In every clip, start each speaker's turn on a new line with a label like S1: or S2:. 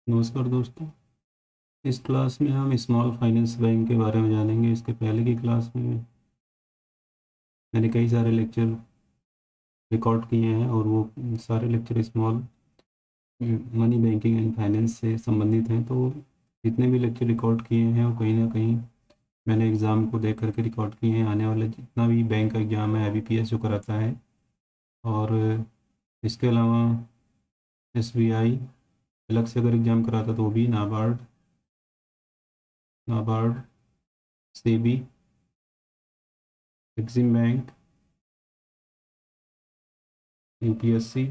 S1: नमस्कार दोस्तों। इस क्लास में हम स्मॉल फाइनेंस बैंक के बारे में जानेंगे। इसके पहले की क्लास में मैंने कई सारे लेक्चर रिकॉर्ड किए हैं और वो सारे lecture small money banking and finance से संबंधित हैं। तो जितने भी लेक्चर रिकॉर्ड किए हैं वो कहीं ना कहीं मैंने एग्ज़ाम को देख करके रिकॉर्ड किए हैं। आने वाले जितना भी बैंक का एग्ज़ाम है IBPS जो कराता है, और इसके अलावा SBI अलग से अगर एग्ज़ाम कराता तो वो भी, NABARD, SEBI, Exim bank, UPSC,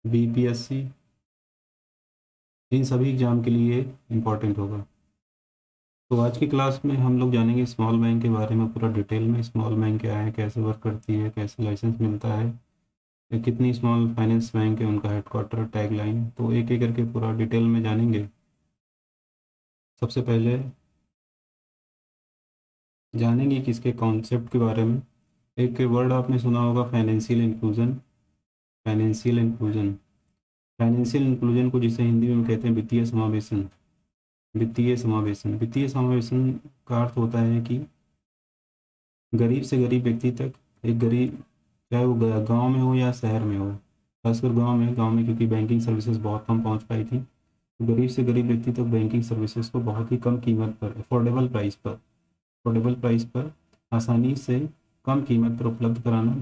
S1: BPSC, इन सभी एग्ज़ाम के लिए इम्पॉर्टेंट होगा। तो आज की क्लास में हम लोग जानेंगे स्मॉल बैंक के बारे में पूरा डिटेल में। स्मॉल बैंक क्या है, कैसे वर्क करती है, कैसे लाइसेंस मिलता है, या कितनी स्मॉल फाइनेंस बैंक है, उनका हेडक्वार्टर, टैगलाइन, तो एक एक करके पूरा डिटेल में जानेंगे। सबसे पहले जानेंगे कि इसके कॉन्सेप्ट के बारे में। एक वर्ड आपने सुना होगा, financial inclusion. Financial inclusion financial inclusion को जिसे हिंदी में कहते हैं वित्तीय समावेशन। वित्तीय समावेशन का अर्थ होता है कि गरीब से गरीब व्यक्ति तक, एक गरीब चाहे वो गांव में हो या शहर में हो, खासकर गांव में क्योंकि बैंकिंग सर्विसेज बहुत कम पहुंच पाई थी, तो गरीब से गरीब व्यक्ति तक बैंकिंग सर्विसेज को बहुत ही कम कीमत पर, अफोर्डेबल प्राइस पर आसानी से कम कीमत पर उपलब्ध कराना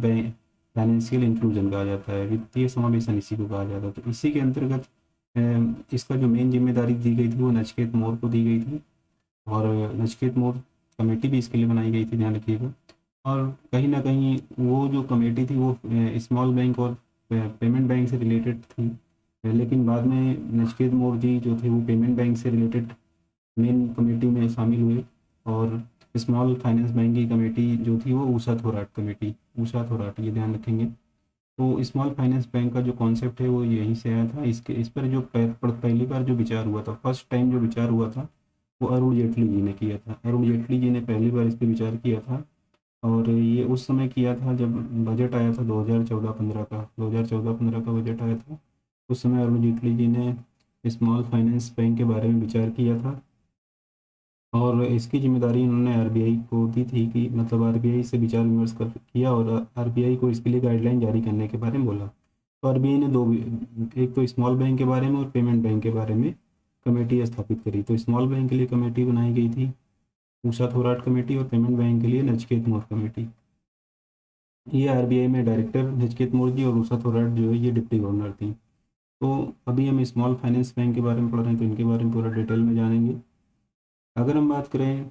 S1: फाइनेंशियल इंक्लूजन कहा जाता है। वित्तीय समावेशन इसी को कहा जाता है। तो इसी के अंतर्गत इसका जो मेन जिम्मेदारी दी गई थी वो नचिकेत मोर को दी गई थी, और नचिकेत मोर कमेटी भी इसके लिए बनाई गई थी, ध्यान रखिएगा। और कहीं न कहीं वो जो कमेटी थी वो स्मॉल बैंक और पेमेंट बैंक से रिलेटेड थी। लेकिन बाद में नचिकेत मोर जी जो थे वो पेमेंट बैंक से रिलेटेड मेन कमेटी में शामिल हुए, और स्मॉल फाइनेंस बैंक की कमेटी जो थी वो ऊषा थोराट, ये ध्यान रखेंगे। तो स्मॉल फाइनेंस बैंक का जो कॉन्सेप्ट है वो यहीं से आया था। इस पर जो पहली बार जो विचार हुआ था, फर्स्ट टाइम जो विचार हुआ था, वो अरुण जेटली जी ने किया था। अरुण जेटली जी ने पहली बार इस पर विचार किया था, और ये उस समय किया था जब बजट आया था 2014-15 का। 2014-15 का बजट आया था, उस समय अरुण जेटली जी ने स्मॉल फाइनेंस बैंक के बारे में विचार किया था, और इसकी जिम्मेदारी इन्होंने RBI को दी थी कि मतलब RBI से विचार विमर्श कर किया, और RBI को इसके लिए गाइडलाइन जारी करने के बारे में बोला। तो RBI ने एक तो स्मॉल बैंक के बारे में और पेमेंट बैंक के बारे में कमेटी स्थापित करी। तो स्मॉल बैंक के लिए कमेटी बनाई गई थी ऊषा थोराट कमेटी, और पेमेंट बैंक के लिए नचिकेत मोर कमेटी। ये RBI में डायरेक्टर नचिकेत मोर जी और ऊषा थोराट जो है ये डिप्टी गवर्नर थी। तो अभी हम स्मॉल फाइनेंस बैंक के बारे में पढ़ रहे हैं, तो इनके बारे में पूरा डिटेल में जानेंगे। अगर हम बात करें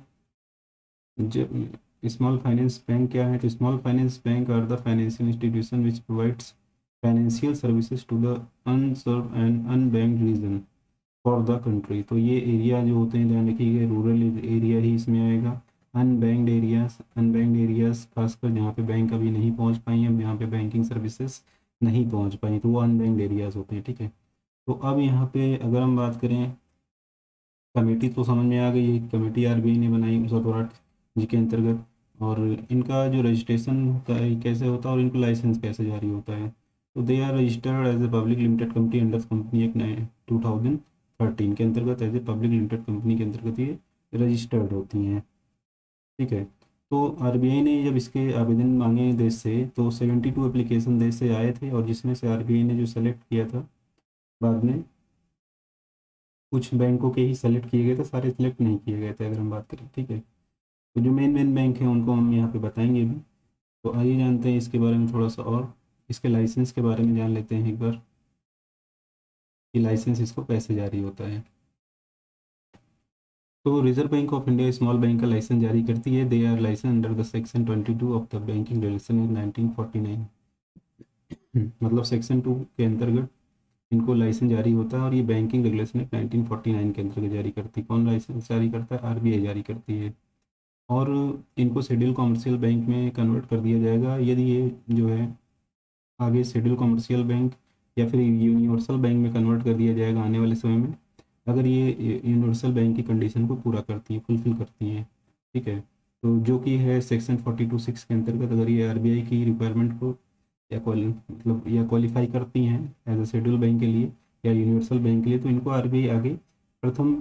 S1: जब स्मॉल फाइनेंस बैंक क्या है, तो small finance bank are the financial institution which provides financial services to the unserve and unbanked region for the country. तो ये एरिया जो होते हैं, ध्यान रखिएगा, रूरल एरिया ही इसमें आएगा। अनबैंक्ड एरियाज खासकर जहाँ पे बैंक अभी नहीं पहुँच पाई हैं, जहाँ पे बैंकिंग सर्विसेज नहीं पहुँच पाई, तो वो अनबैंक्ड एरियाज होते हैं, ठीक है। तो अब यहाँ पे अगर हम बात करें, कमेटी तो समझ में आ गई है, कमेटी RBI ने बनाई उषा थोराट जी के अंतर्गत। और इनका जो रजिस्ट्रेशन होता है कैसे होता है, और इनको लाइसेंस कैसे जारी होता है, तो they are registered as a public limited company under company act 2013 के अंतर्गत। As a public limited company के अंतर्गत ये रजिस्टर्ड होती हैं, ठीक है। तो RBI ने जब इसके आवेदन मांगे देश से, तो 72 एप्लीकेशन देश से आए थे, और जिसमें से RBI ने जो सेलेक्ट किया था, बाद में कुछ बैंकों के ही सेलेक्ट किए गए थे, सारे सेलेक्ट नहीं किए गए थे अगर हम बात करें, ठीक है। तो जो मेन मेन बैंक हैं उनको हम यहाँ पे बताएंगे भी। तो आइए जानते हैं इसके बारे में थोड़ा सा, और इसके लाइसेंस के बारे में जान लेते हैं एक बार कि लाइसेंस इसको कैसे जारी होता है। तो Reserve Bank of India small bank का लाइसेंस जारी करती है। They are license under the section 22 of the banking regulation in 1949। मतलब सेक्शन 2 के अंतर्गत इनको लाइसेंस जारी होता है, और ये बैंकिंग रेगुलेशन एक्ट 1949 के अंतर्गत जारी करती है। कौन लाइसेंस जारी करता है? RBI जारी करती है। और इनको शेड्यूल कमर्शियल बैंक में कन्वर्ट कर दिया जाएगा यदि ये जो है आगे शेड्यूल कमर्शियल बैंक या फिर यूनिवर्सल बैंक में कन्वर्ट कर दिया जाएगा आने वाले समय में, अगर ये यूनिवर्सल बैंक की कंडीशन को पूरा करती हैं, फुलफिल करती हैं, ठीक है। तो जो कि है सेक्शन 42(6) के अंतर्गत, अगर ये RBI की रिक्वायरमेंट को या क्वालिफाई करती हैं एज ए शेड्यूल बैंक के लिए, या यूनिवर्सल बैंक के लिए, तो इनको आरबीआई आगे प्रथम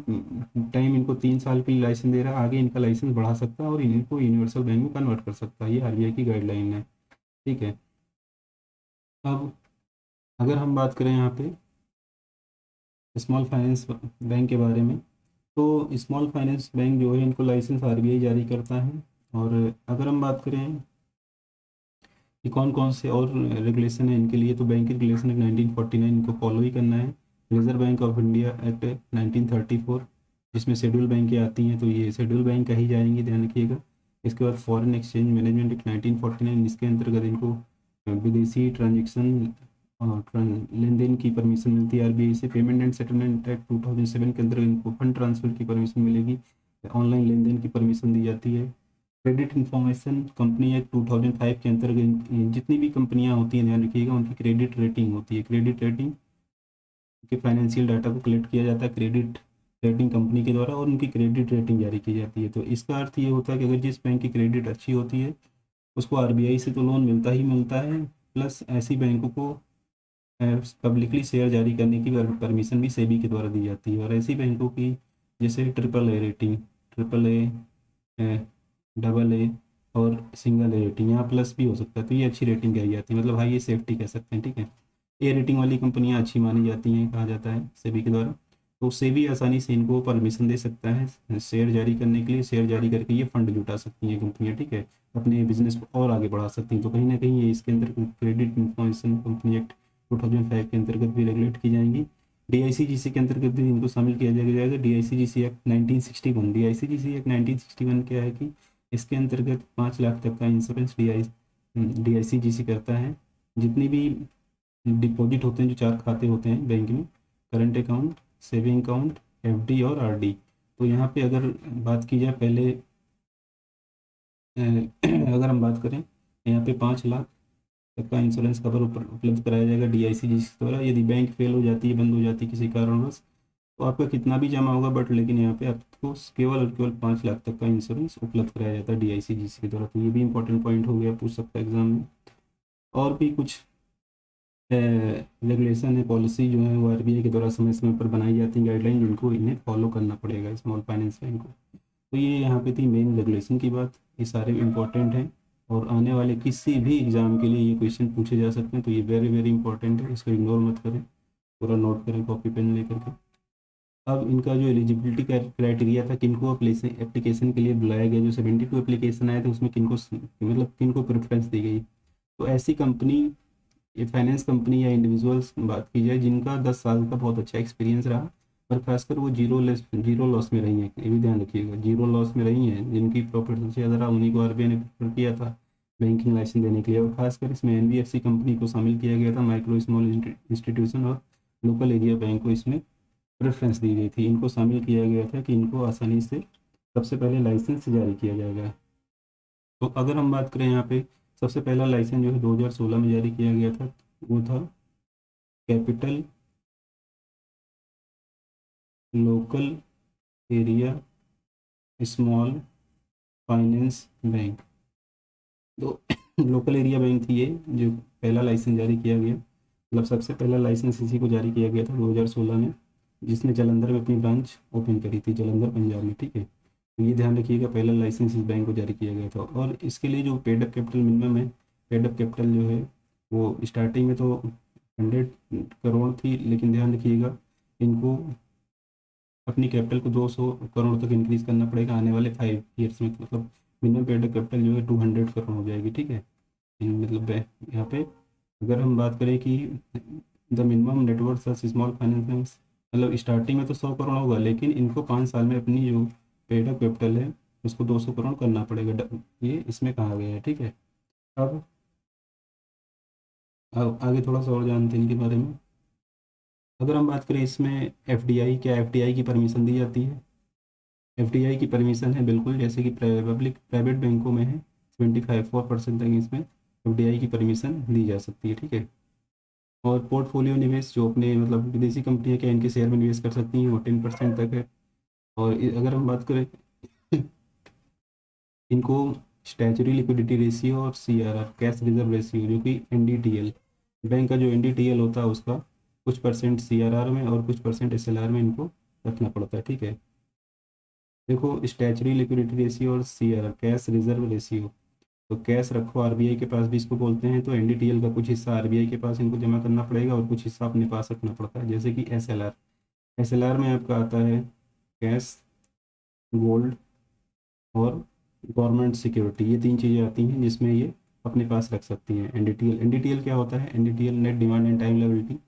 S1: टाइम इनको 3 साल के लिए लाइसेंस दे रहा है, आगे इनका लाइसेंस बढ़ा सकता है और इनको यूनिवर्सल बैंक में कन्वर्ट कर सकता है। ये आरबीआई की गाइडलाइन है, ठीक है। अब अगर हम बात करें यहाँ पे स्मॉल फाइनेंस बैंक के बारे में, तो स्मॉल फाइनेंस बैंक जो है इनको लाइसेंस आरबीआई जारी करता है। और अगर हम बात करें कि कौन कौन से और रेगुलेशन है इनके लिए, तो बैंकिंग रेगुलेशन एक्ट 1949 इनको फॉलो ही करना है। Reserve Bank of India act 1934 जिसमें शेड्यूल बैंकें आती हैं, तो ये शेड्यूल बैंक कही जाएंगी, ध्यान रखिएगा। इसके बाद फॉरेन एक्सचेंज मैनेजमेंट एक्ट 1949, इसके अंतर्गत इनको विदेशी ट्रांजेक्शन और लेन देन की परमिशन मिलती है आरबीआई से। पेमेंट एंड सेटलमेंट एक्ट 2007 के अंतर्गत इनको फंड ट्रांसफर की परमिशन मिलेगी, ऑनलाइन लेन देन की परमिशन दी जाती है। क्रेडिट इंफॉर्मेशन कंपनी एक्ट 2005 के अंतर्गत जितनी भी कंपनियां होती हैं, ध्यान रखिएगा, उनकी क्रेडिट रेटिंग होती है। क्रेडिट रेटिंग के फाइनेंशियल डाटा को कलेक्ट किया जाता है क्रेडिट रेटिंग कंपनी के द्वारा और उनकी क्रेडिट रेटिंग जारी की जाती है। तो इसका अर्थ ये होता है कि अगर जिस बैंक की क्रेडिट अच्छी होती है उसको आरबीआई से तो लोन मिलता ही मिलता है, प्लस ऐसी बैंकों को पब्लिकली शेयर जारी करने की परमिशन भी सेबी के द्वारा दी जाती है। और ऐसी बैंकों की जैसे triple A rating, triple A, double A और सिंगल ए रेटिंग, यहाँ प्लस भी हो सकता है, तो ये अच्छी रेटिंग कही जाती है, मतलब हाई सेफ्टी कह सकते हैं, ठीक है। ए रेटिंग वाली कंपनियाँ अच्छी मानी जाती हैं, कहा जाता है सेबी के द्वारा। तो सेबी आसानी से इनको परमिशन दे सकता है शेयर जारी करने के लिए, शेयर जारी करके ये फंड जुटा सकती हैं कंपनियाँ, ठीक है, अपने बिजनेस को और आगे बढ़ा सकती हैं। तो कहीं ना कहीं ये इसके अंदर क्रेडिट इंफॉर्मेशन कंपनी एक्ट 2005 के अंतर्गत भी रेगुलेट की जाएंगी। डीआईसीजीसी के अंतर्गत भी इनको शामिल किया जाएगा। डीआईसीजीसी एक्ट 1961, डीआईसीजीसी एक्ट 1961 क्या है कि इसके अंतर्गत 5 लाख तक का इंश्योरेंस डीआईसीजीसी करता है। जितनी भी डिपॉजिट होते हैं, जो 4 खाते होते हैं बैंक में, current account, saving account, FD और आरडी, तो यहाँ पे अगर बात की जाए पहले अगर हम बात करें यहाँ पे 5 लाख तक का इंश्योरेंस कवर उपलब्ध कराया जाएगा डीआईसीजीसी द्वारा। यदि बैंक फेल हो जाती है, बंद हो जाती है किसी कारणवश, तो आपका कितना भी जमा होगा बट लेकिन यहाँ पे आपको केवल और केवल 5 लाख तक का इंश्योरेंस उपलब्ध कराया जाता है डीआईसीजीसी के द्वारा। तो ये भी इंपॉर्टेंट पॉइंट हो गया, पूछ सकता है एग्जाम में। और भी कुछ रेगुलेशन है, पॉलिसी जो है वो आरबीआई के द्वारा समय समय पर बनाई जाती है, गाइडलाइन जिनको इन्हें फॉलो करना पड़ेगा स्मॉल फाइनेंस बैंक को। तो ये यहाँ पे थी मेन रेगुलेशन की बात, ये सारे इंपॉर्टेंट हैं और आने वाले किसी भी एग्ज़ाम के लिए ये क्वेश्चन पूछे जा सकते हैं। तो ये वेरी वेरी इंपॉर्टेंट है, इसको इग्नोर मत करें, पूरा नोट करें कॉपी पेन लेकर के। अब इनका जो एलिजिबिलिटी क्राइटेरिया था, किनको एप्लीकेशन के लिए बुलाया गया, जो 72 एप्लीकेशन आए थे उसमें किनको मतलब किनको प्रेफरेंस दी गई, तो ऐसी कंपनी, ये फाइनेंस कंपनी या इंडिविजुअल्स बात की जाए जिनका 10 साल का बहुत अच्छा एक्सपीरियंस रहा और खासकर वो जीरो लॉस में रही हैं, ये भी ध्यान रखिएगा, जीरो लॉस में रही हैं, जिनकी प्रॉफिट सबसे ज़्यादा रहा, उन्हीं को आरबीआई ने प्रेफर किया था बैंकिंग लाइसेंस देने के लिए। और खासकर इसमें एनबीएफसी कंपनी को शामिल किया गया था, माइक्रो स्मॉल इंस्टीट्यूशन और लोकल एरिया बैंक को इसमें प्रेफरेंस दी गई थी, इनको शामिल किया गया था कि इनको आसानी से सबसे पहले लाइसेंस जारी किया जाएगा। तो अगर हम बात करें यहाँ पे सबसे पहला लाइसेंस जो है 2016 में जारी किया गया था, वो था capital local area small finance bank. तो लोकल एरिया बैंक थी ये, जो पहला लाइसेंस जारी किया गया, मतलब सबसे पहला लाइसेंस इसी को जारी किया गया था 2016 में, जिसने जालंधर में अपनी ब्रांच ओपन करी थी, जालंधर पंजाब में, ठीक है। तो ये ध्यान रखिएगा, पहला लाइसेंस इस बैंक को जारी किया गया था। और इसके लिए जो पेडअप कैपिटल मिनिमम है, पेडअप कैपिटल जो है वो स्टार्टिंग में तो 100 करोड़ थी, लेकिन ध्यान रखिएगा इनको अपनी कैपिटल को 200 करोड़ तक इंक्रीज करना पड़ेगा आने वाले 5 ईयर्स में, मतलब मिनिमम पेड कैपिटल जो है 200 करोड़ हो जाएगी, ठीक है। मतलब यहाँ पे अगर हम बात करें कि the minimum net worth for small finance, मतलब स्टार्टिंग में तो 100 करोड़ होगा, लेकिन इनको 5 साल में अपनी जो पेड अप कैपिटल है उसको 200 करोड़ करना पड़ेगा, ये इसमें कहा गया है, ठीक है। अब आगे थोड़ा सा और जानते हैं इनके बारे में। अगर हम बात करें इसमें एफडीआई, क्या एफडीआई की परमिशन दी जाती है? एफडीआई की परमिशन है बिल्कुल, जैसे कि प्राइवेट बैंकों में है, 75% तक इसमें एफडीआई की परमिशन दी जा सकती है, ठीक है। और पोर्टफोलियो निवेश जो अपने मतलब विदेशी कंपनियां क्या इनके शेयर में निवेश कर सकती हैं, वो 10% तक है। और अगर हम बात करें इनको स्टैचुरी लिक्विडिटी रेशियो और सीआरआर, कैश रिजर्व रेशियो, जो कि एनडीटीएल, बैंक का जो एनडीटीएल होता है उसका कुछ परसेंट CRR में और कुछ परसेंट SLR में इनको रखना पड़ता है, ठीक है। देखो स्टैचुरी लिक्विडिटी रेशियो और CRR कैश रिजर्व रेशियो, तो कैश रखो RBI के पास भी इसको बोलते हैं, तो NDTL का कुछ हिस्सा RBI के पास इनको जमा करना पड़ेगा और कुछ हिस्सा अपने पास रखना पड़ता है। जैसे कि SLR में आपका आता है कैश, गोल्ड और गवर्नमेंट सिक्योरिटी, ये 3 चीज़ें आती हैं जिसमें ये अपने पास रख सकती हैं। NDTL क्या होता है? NDTL net demand and time liability.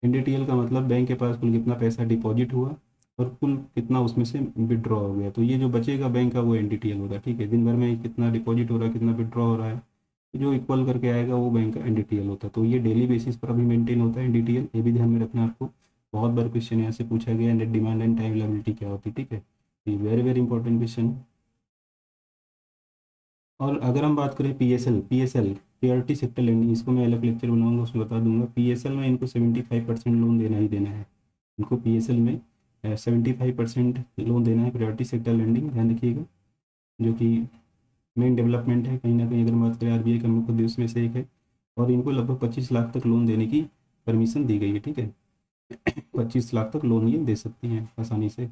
S1: NDTL का मतलब बैंक के पास कुल कितना पैसा डिपॉजिट हुआ और कुल कितना उसमें से विड्रॉ हो गया, तो ये जो बचेगा बैंक का वो NDTL होगा, ठीक है। दिन भर में कितना डिपॉजिट हो रहा है, कितना विड्रॉ हो रहा है, तो जो इक्वल करके आएगा वो बैंक का NDTL होता है। तो ये डेली बेसिस पर अभी मेंटेन होता है NDTL, ये भी ध्यान में रखना आपको। बहुत बार क्वेश्चन यहाँ से पूछा गया, net demand and time liability क्या होती है, ठीक है। ये वेरी वेरी इंपॉर्टेंट क्वेश्चन। और अगर हम बात करें PSL प्रायोरिटी सेक्टर लेंडिंग, इसको मैं अलग लेक्चर बनाऊंगा, उसमें बता दूंगा। PSL में इनको 75% लोन देना ही देना है। इनको PSL में 75% लोन देना है, प्रायोरिटी सेक्टर लेंडिंग, ध्यान रखिएगा, जो कि मेन डेवलपमेंट है कहीं ना कहीं अगर बात करें RBI का मुख्य उद्देश्य में से एक है। और इनको लगभग 25 लाख तक लोन देने की परमिशन दी गई है, ठीक है। 25 लाख तक लोन ये दे सकती हैं आसानी से।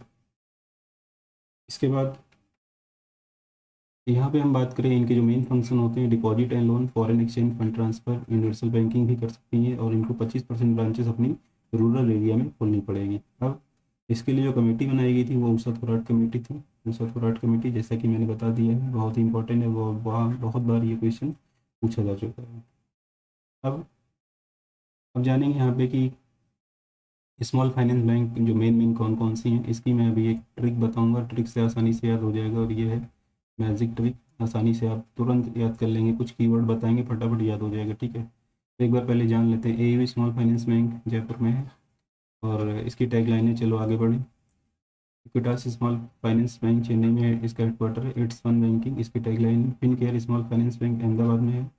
S1: इसके बाद यहाँ पे हम बात करें इनके जो मेन फंक्शन होते हैं, deposit and loan, foreign exchange, fund transfer, universal banking भी कर सकती हैं, और इनको 25% ब्रांचेस अपनी रूरल एरिया में खोलनी पड़ेगी। अब इसके लिए जो कमेटी बनाई गई थी वो ऊषा थोराट कमेटी थी। ऊषा थोराट कमेटी, जैसा कि मैंने बता दिया है, बहुत ही इंपॉर्टेंट है, वो वहाँ बहुत बार ये क्वेश्चन पूछा जा चुका है। अब अब जानेंगे यहाँ पे कि स्मॉल फाइनेंस बैंक जो मेन कौन कौन सी हैं, इसकी मैं अभी एक ट्रिक बताऊंगा, ट्रिक से आसानी से याद हो जाएगा, और ये है मैजिक ट्रिक। आसानी से आप तुरंत याद कर लेंगे, कुछ कीवर्ड बताएंगे फटाफट याद हो जाएगा, ठीक है। तो एक बार पहले जान लेते हैं। AUB small finance bank Jaipur में है, और इसकी टैगलाइन है, चलो आगे बढ़ें। Equitas small finance bank Chennai में है, इसका हेडक्वार्टर है। इट्स फन बैंकिंग, इसकी टैगलाइन है। Fincare small finance bank Ahmedabad में है।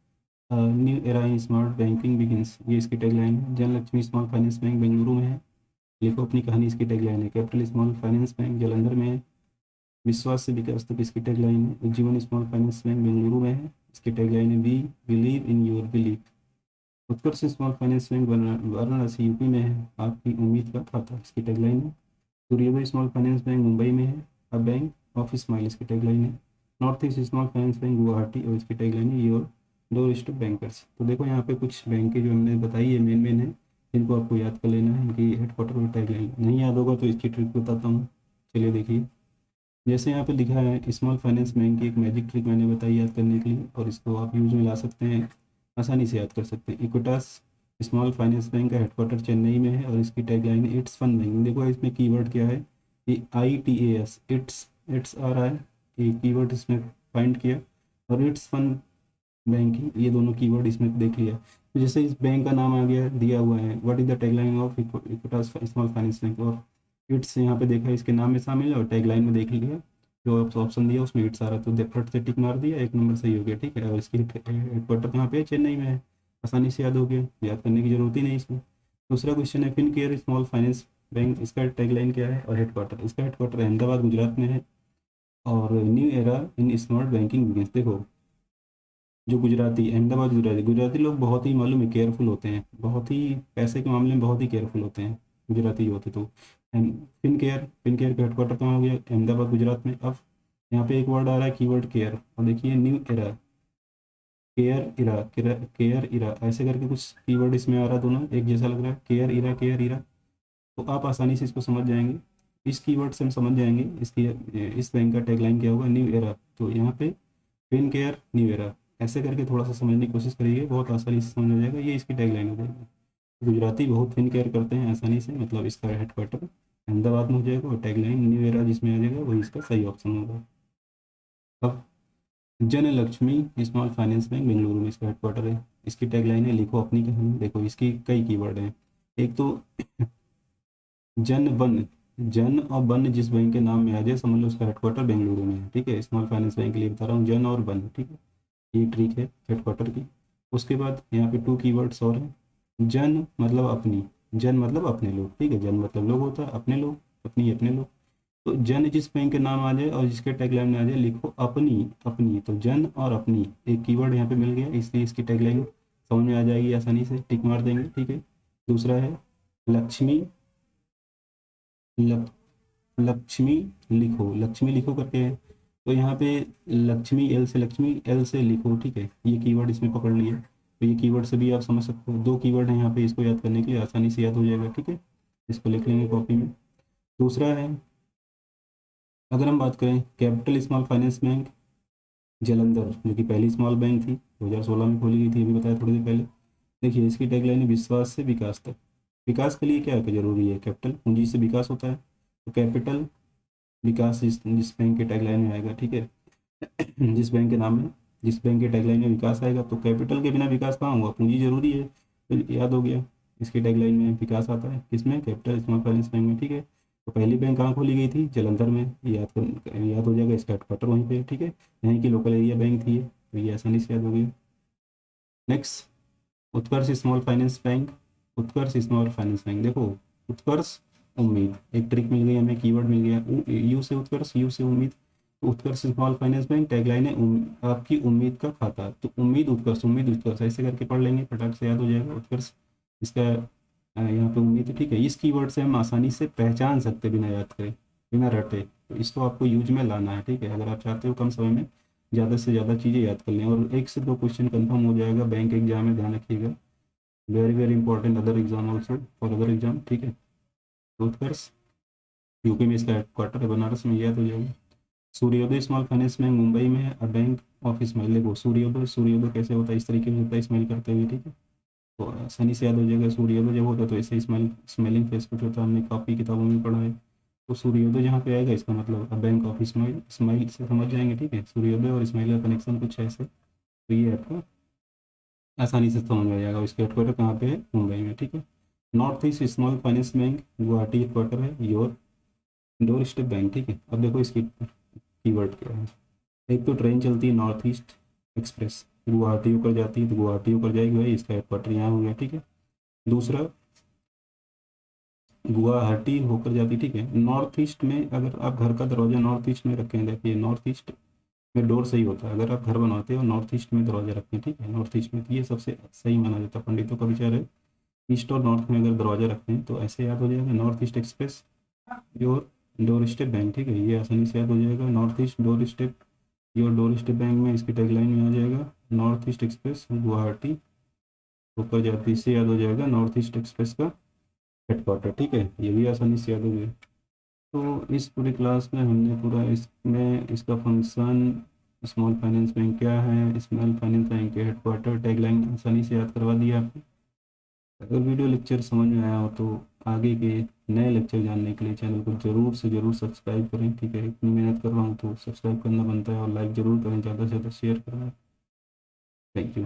S1: New era in smart banking begins, ये इसकी टैगलाइन है। Janlakshmi small finance bank Bengaluru में है, लिखो अपनी कहानी, इसकी टैगलाइन है। Capital small finance bank Jalandhar में है। विश्वास से विकास तक, इसकी टैगलाइन है। Ujjivan small finance bank Bengaluru में है, इसकी टैगलाइन है, we believe in your belief. Utkarsh small finance bank Varanasi UP में है, आपकी उम्मीद का खाता, इसकी टैगलाइन है। सूर्योदय स्मॉल फाइनेंस बैंक मुंबई में है, अ बैंक ऑफ स्माइल, इसकी टैगलाइन है। North east small finance bank Guwahati, और इसकी टैगलाइन है, योर डोर स्टेप बैंकर्स। तो देखो यहाँ पे कुछ बैंकें जो हमने बताई है मेन है, इनको आपको याद कर लेना है, इनकी हेडक्वार्टर और टैगलाइन। नहीं याद होगा तो इसकी ट्रिक बताता हूँ, चलिए देखिए। जैसे यहाँ पे लिखा है स्मॉल फाइनेंस बैंक की एक मैजिक ट्रिक मैंने बताई याद करने के लिए, और इसको आप यूज में ला सकते हैं, आसानी से याद कर सकते हैं। इक्विटास स्मॉल फाइनेंस बैंक का हेडक्वार्टर चेन्नई में है, और इसकी टैगलाइन है, इट्स फन बैंकिंग। देखो इसमें कीवर्ड क्या है, ये ITAS, इट्स इट्स आ रहा है, ये कीवर्ड इसमें फाइंड किया, और इट्स फन बैंकिंग, ये दोनों कीवर्ड इसमें देख लिया। तो जैसे इस बैंक का नाम आ गया, दिया हुआ है, what is the tagline of Equitas small finance bank, और इट्स यहाँ पे देखा इसके नाम में शामिल है, और टैगलाइन में देख लिया जो ऑप्शन दिया उसमें इट्स आ रहा, तो फट से टिक मार दिया, एक नंबर सही हो गया, ठीक है। और इसकी हेडक्वार्टर कहाँ पे है? चेन्नई में है, आसानी से याद हो गया, याद करने की जरूरत ही नहीं इसमें। दूसरा क्वेश्चन है, फिनकेयर स्मॉल फाइनेंस बैंक, इसका टैगलाइन क्या है और हेडक्वार्टर? इसका हेडक्वार्टर अहमदाबाद गुजरात में है, और new era in smart banking begins. देखो जो गुजराती, अहमदाबाद गुजराती, गुजराती लोग बहुत ही मालूम है केयरफुल होते हैं, बहुत ही पैसे के मामले में बहुत ही केयरफुल होते हैं गुजराती जो होते। तो फिनकेयर का हेडक्वार्टर कहाँ हो गया? अहमदाबाद गुजरात में। अब यहाँ पे एक वर्ड आ रहा है कीवर्ड केयर, और देखिए न्यू एरा, केयर इरा, ऐसे करके कुछ कीवर्ड इसमें आ रहा है, दोनों एक जैसा लग रहा है, केयर इरा। तो आप आसानी से इसको समझ जाएंगे, इस कीवर्ड से हम समझ जाएंगे इसकी, इस बैंक का टैगलाइन क्या होगा, न्यू एरा। तो यहाँ पे फिन केयर न्यू एरा, ऐसे करके थोड़ा सा समझने की कोशिश करिए, बहुत आसानी से समझ आ जाएगा, ये इसकी टैगलाइन हो जाएगी। गुजराती बहुत फिन केयर करते हैं आसानी से, मतलब इसका हेडक्वार्टर अहमदाबाद में हो जाएगा, और टैगलाइन न्यू एरा जिसमें आ जाएगा वही इसका सही ऑप्शन होगा। अब जन Lakshmi small finance bank Bengaluru में इसका हेडक्वार्टर है, इसकी टैगलाइन है, लिखो अपनी कहानी। देखो इसकी कई कीवर्ड हैं, एक तो जन वन, जन और वन जिस बैंक के नाम में आ जाए समझ लो उसका हेडक्वार्टर बेंगलुरु में है, ठीक है। स्मॉल फाइनेंस बैंक के लिए बता रहा हूँ, जन और वन, ठीक है, ये ट्रिक है हेडक्वार्टर की। उसके बाद यहाँ पे 2 कीवर्ड्स और हैं, जन मतलब अपनी, जन मतलब अपने लोग, ठीक है, जन मतलब लोग होता है, अपने लोग, अपनी अपने लोग। तो जन जिस बैंक के नाम आ जाए और जिसके टैगलाइन में आ जाए, लिखो अपनी अपनी, तो जन और अपनी एक कीवर्ड यहाँ पे मिल गया, इसलिए इसकी टैगलाइन समझ में आ जाएगी, आसानी से टिक मार देंगे, ठीक है। दूसरा है लक्ष्मी, लक, लक्ष्मी लिखो, लक्ष्मी लिखो करके है। तो यहाँ पे लक्ष्मी, एल से लक्ष्मी, एल से लिखो, ठीक है, ये कीवर्ड इसमें पकड़ लिए। तो ये कीवर्ड से भी आप समझ सकते हो, दो कीवर्ड है यहाँ पे, इसको याद करने के लिए आसानी से याद हो जाएगा, ठीक है। इसको लिख लेंगे कॉपी में। दूसरा है, अगर हम बात करें capital small finance bank Jalandhar, जो कि पहली स्मॉल बैंक थी, 2016 में खोली गई थी, अभी बताया थोड़ी देर पहले। देखिए इसकी टैगलाइन है विश्वास से विकास तक। विकास के लिए क्या जरूरी है? कैपिटल, पूंजी से विकास होता है, तो कैपिटल विकास जिस बैंक के टैगलाइन में आएगा, ठीक है। जिस बैंक के नाम में, जिस बैंक के टैगलाइन में विकास आएगा, तो कैपिटल के बिना विकास कहाँ होगा? पूंजी जरूरी है, तो याद हो गया, इसके टैगलाइन में विकास आता है किसमें? कैपिटल स्मॉल फाइनेंस बैंक में, ठीक है। तो पहली बैंक कहाँ खोली गई थी? जलंधर में, याद हो जाएगा, इसका हेडक्वार्टर वहीं पे, ठीक है। यहीं की लोकल एरिया बैंक थी ये, तो ये आसानी से याद हो गया। नेक्स्ट, उत्कर्ष स्मॉल फाइनेंस बैंक। उत्कर्ष स्मॉल फाइनेंस बैंक, देखो उत्कर्ष, उम्मीद, एक ट्रिक मिल गई हमें, कीवर्ड मिल गया, यू से उत्कर्ष, यू से उम्मीद। उत्कर्ष स्मॉल फाइनेंस बैंक, टैगलाइन है आपकी उम्मीद का खाता, तो उम्मीद उत्कर्ष, उम्मीद उत्कर्ष ऐसे करके पढ़ लेंगे, फटाक से याद हो जाएगा उत्कर्ष। इसका यहाँ पे उम्मीद है, ठीक है। इस कीवर्ड से हम आसानी से पहचान सकते बिना याद करे, बिना रटे, तो इसको आपको यूज में लाना है, ठीक है। अगर आप चाहते हो कम समय में ज़्यादा से ज़्यादा चीज़ें याद कर लें, और एक से दो क्वेश्चन कंफर्म हो जाएगा बैंक एग्जाम में, ध्यान रखिएगा। Very very important other exam also, for other exam, ठीक है। तो उत्कर्ष यूपी में इसका हेडक्वार्टर है, बनारस में, याद हो जाएगा। सूर्योदय स्मॉल फाइनेंस बैंक मुंबई में है, बैंक ऑफ स्माइल। देखो सूर्योदय, सूर्योदय कैसे होता है? इस तरीके से होता है, स्माइल करते हुए, ठीक है। तो आसानी से याद हो जाएगा, सूर्योदय जब होता है तो ऐसे स्माइल, स्मेलिंग फेस कुछ होता है, हमने कॉपी किताबों में पढ़ा है। तो सूर्योदय जहाँ पे आएगा, इसका मतलब बैंक ऑफ स्माइल, स्माइल से समझ जाएंगे, ठीक है। सूर्योदय और स्माइल का कनेक्शन कुछ ऐसे, तो ये आपको आसानी से समझ में आ जाएगा। इसका हेडक्वार्टर कहाँ पे है? मुंबई में, ठीक है। North east small finance bank Guwahati headquarter है, योर डोर स्टेप बैंक, ठीक है। अब देखो इसकी कीवर्ड क्या है। एक तो ट्रेन चलती है नॉर्थ ईस्ट एक्सप्रेस, गुवाहाटी होकर जाती है, तो गुवाहाटी होकर जाएगी भाई, इसका हेडक्वार्टर यहाँ हो गया, ठीक है। दूसरा, गुवाहाटी होकर जाती, ठीक है। नॉर्थ ईस्ट में अगर आप घर का दरवाजा नॉर्थ ईस्ट में रखें, देखिए नॉर्थ ईस्ट में डोर सही होता है, अगर आप घर बनाते हो नॉर्थ ईस्ट में दरवाजा रखें, ठीक है, नॉर्थ ईस्ट में, तो ये सबसे सही माना जाता है, पंडितों का विचार है। ईस्ट और नॉर्थ में अगर दरवाजा रखते हैं तो ऐसे याद हो जाएगा, north east express your door step bank, ठीक है, ये आसानी से याद हो जाएगा। North east door step, your door step bank में इसकी टैगलाइन में आ जाएगा, नॉर्थ ईस्ट एक्सप्रेस गुवाहाटी होकर जाती, इससे याद हो जाएगा नॉर्थ ईस्ट एक्सप्रेस का हेडक्वार्टर, ठीक है, ये भी आसानी से याद हो गया। तो इस पूरी क्लास में हमने पूरा इसमें इसका फंक्शन, स्मॉल फाइनेंस बैंक क्या है, स्मॉल फाइनेंस बैंक के हेडक्वार्टर, टैगलाइन आसानी से याद करवा दिया आपको। अगर वीडियो लेक्चर समझ में आया हो तो आगे के नए लेक्चर जानने के लिए चैनल को ज़रूर से ज़रूर सब्सक्राइब करें, ठीक है। इतनी मेहनत कर रहा हूँ तो सब्सक्राइब करना बनता है, और लाइक ज़रूर करें, ज़्यादा से ज़्यादा शेयर करें। Thank you.